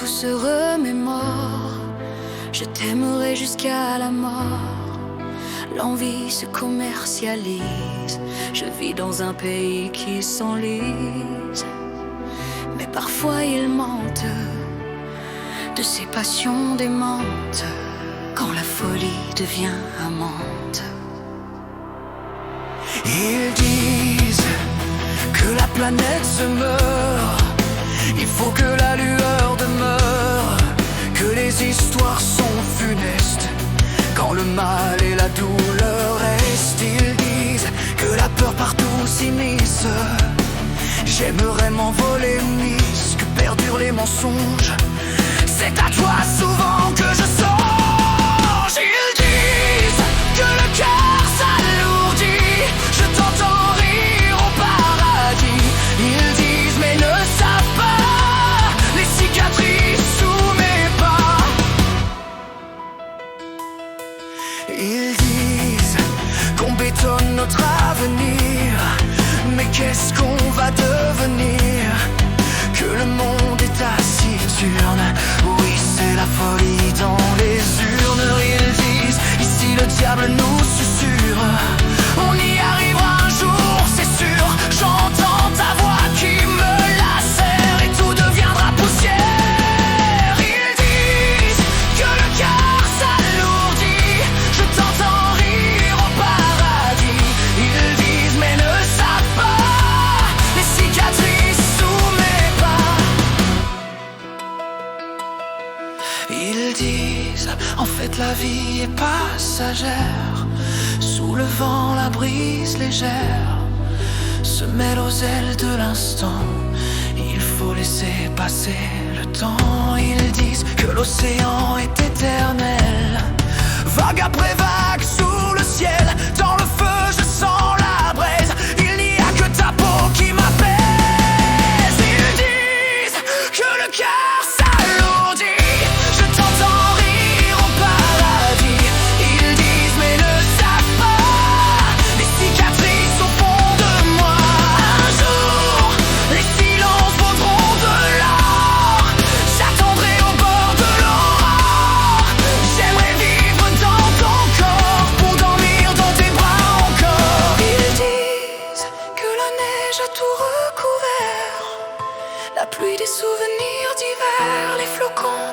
tout se remémore. Je t'aimerai jusqu'à la mort. L'envie se commercialise. Je vis dans un pays qui s'enlise. Mais parfois il mente de ses passions démentes, quand la folie devient amante. Ils disent que la planète se meurt. Il faut que la lueur demeure, que les histoires sont funestes quand le mal et la douleur restent. Ils disent que la peur partout s'immisce. J'aimerais m'envoler, Miss, que perdurent les mensonges. C'est à toi souvent que je songe. Ils disent que le cœur s'alourdit. Je t'entends rire au paradis. Ils disent mais ne savent pas les cicatrices sous mes pas. Ils disent qu'on bétonne notre avenir, mais qu'est-ce qu'on va devenir? Que le monde est taciturne. Oui, c'est la folie dans les urnes. Ils disent, ici le diable nous susurre. On y arrivera un jour, c'est sûr. J'entends ta voix qui me lacère et tout deviendra poussière. Ils disent que le cœur s'alourdit. Je t'entends rire au paradis. Ils disent mais ne savent pas les cicatrices sous mes pas. Ils disent, en fait la vie est passagère. Sous le vent, la brise légère se mêle aux ailes de l'instant. Il faut laisser passer le temps. Ils disent que l'océan est éternel. Vague après vague sous le ciel. Dans le feu je sens la braise. Il n'y a que ta peau qui m'apaise. Ils disent que le cœur s'alourdit. Je t'entends rire au paradis. Ils disent mais ne savent pas les cicatrices au fond de moi. Un jour, les silences vaudront de l'or. J'attendrai au bord de l'aurore. J'aimerais vivre dans ton corps pour dormir dans tes bras encore. Ils disent que la neige a tout recouvert, la pluie des souvenirs d'hiver, les flocons